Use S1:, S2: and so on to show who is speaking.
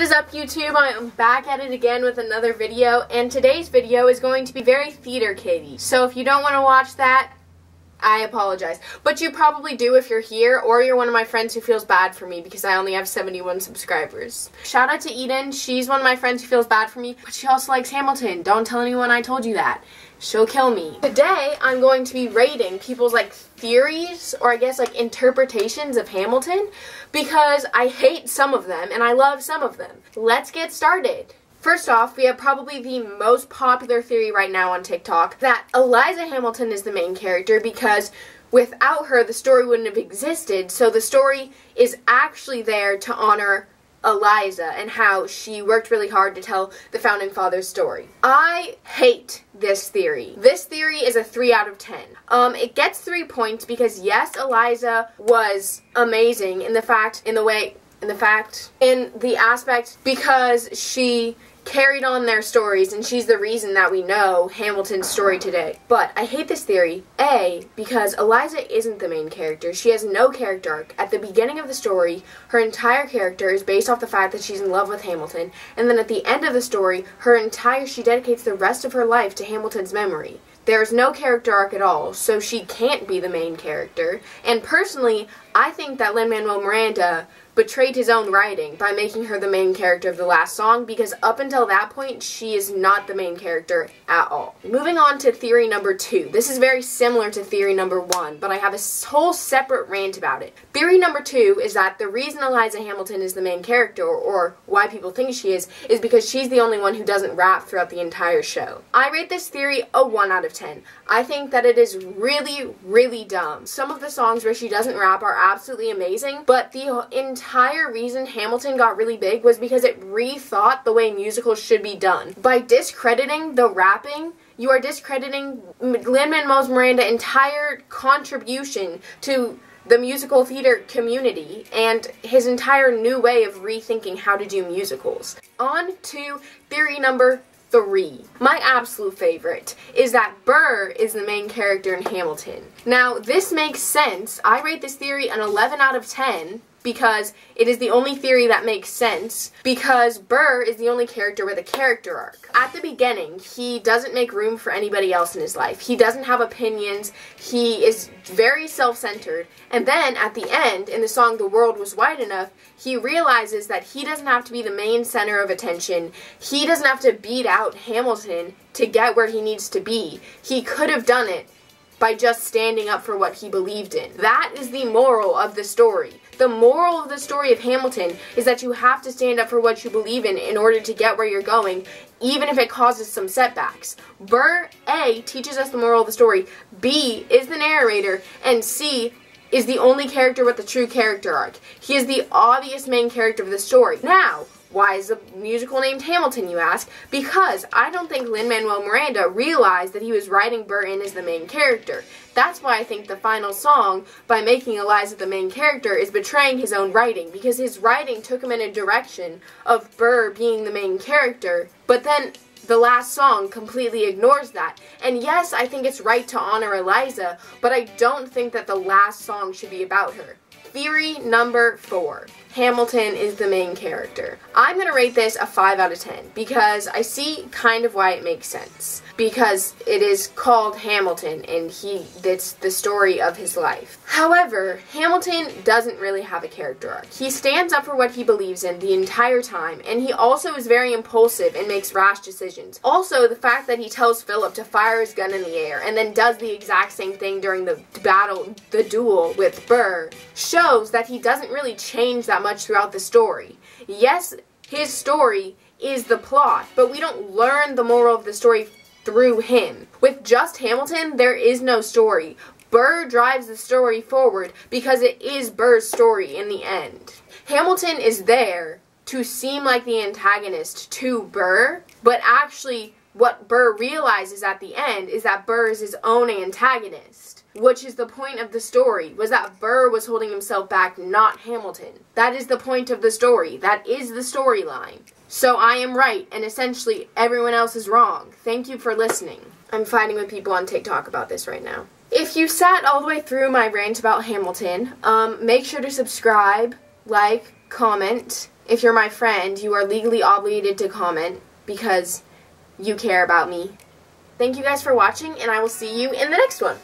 S1: What is up, YouTube? I'm back at it again with another video, and today's video is going to be very theater kitty. So if you don't want to watch that, I apologize. But you probably do if you're here, or you're one of my friends who feels bad for me because I only have 71 subscribers. Shout out to Eden. She's one of my friends who feels bad for me, but she also likes Hamilton. Don't tell anyone I told you that. She'll kill me. Today, I'm going to be rating people's theories, or I guess interpretations of Hamilton, because I hate some of them and I love some of them. Let's get started. First off, we have probably the most popular theory right now on TikTok, that Eliza Hamilton is the main character because without her, the story wouldn't have existed, so the story is actually there to honor Eliza and how she worked really hard to tell the Founding Fathers' story. I hate this theory. This theory is a 3 out of 10. It gets 3 points because yes, Eliza was amazing in the aspect because she carried on their stories, and she's the reason that we know Hamilton's story today. But I hate this theory, A, because Eliza isn't the main character. She has no character arc. At the beginning of the story, her entire character is based off the fact that she's in love with Hamilton, and then at the end of the story, she dedicates the rest of her life to Hamilton's memory. There's no character arc at all, so she can't be the main character. And personally, I think that Lin-Manuel Miranda betrayed his own writing by making her the main character of the last song, because up until that point, she is not the main character at all. Moving on to theory number 2. This is very similar to theory number 1, but I have a whole separate rant about it. Theory number 2 is that the reason Eliza Hamilton is the main character, or why people think she is because she's the only one who doesn't rap throughout the entire show. I rate this theory a 1 out of 10. I think that it is really, really dumb. Some of the songs where she doesn't rap are absolutely amazing, but the entire reason Hamilton got really big was because it rethought the way musicals should be done. By discrediting the rapping, you are discrediting Lin-Manuel Miranda's entire contribution to the musical theater community and his entire new way of rethinking how to do musicals. On to theory number 3. My absolute favorite is that Burr is the main character in Hamilton. Now, this makes sense. I rate this theory an 11 out of 10 because it is the only theory that makes sense, because Burr is the only character with a character arc. At the beginning, he doesn't make room for anybody else in his life. He doesn't have opinions. He is very self-centered. And then, at the end, in the song The World Was Wide Enough, he realizes that he doesn't have to be the main center of attention. He doesn't have to beat out Hamilton to get where he needs to be. He could have done it by just standing up for what he believed in. That is the moral of the story. The moral of the story of Hamilton is that you have to stand up for what you believe in order to get where you're going, even if it causes some setbacks. Burr, A, teaches us the moral of the story, B, is the narrator, and C, is the only character with a true character arc. He is the obvious main character of the story. Now, why is the musical named Hamilton, you ask? Because I don't think Lin-Manuel Miranda realized that he was writing Burr in as the main character. That's why I think the final song, by making Eliza the main character, is betraying his own writing, because his writing took him in a direction of Burr being the main character, but then the last song completely ignores that. And yes, I think it's right to honor Eliza, but I don't think that the last song should be about her. Theory number 4. Hamilton is the main character. I'm going to rate this a 5 out of 10 because I see kind of why it makes sense. Because it is called Hamilton and that's the story of his life. However, Hamilton doesn't really have a character arc. He stands up for what he believes in the entire time, and he also is very impulsive and makes rash decisions. Also, the fact that he tells Philip to fire his gun in the air and then does the exact same thing during the duel with Burr, shows that he doesn't really change that much throughout the story. Yes, his story is the plot, but we don't learn the moral of the story through him. With just Hamilton, there is no story. Burr drives the story forward because it is Burr's story in the end. Hamilton is there to seem like the antagonist to Burr, but actually what Burr realizes at the end is that Burr is his own antagonist, which is the point of the story, was that Burr was holding himself back, not Hamilton. That is the point of the story. That is the storyline. So I am right, and essentially everyone else is wrong. Thank you for listening. I'm fighting with people on TikTok about this right now. If you sat all the way through my rant about Hamilton, make sure to subscribe, like, comment, if you're my friend, you are legally obligated to comment because you care about me. Thank you guys for watching, and I will see you in the next one.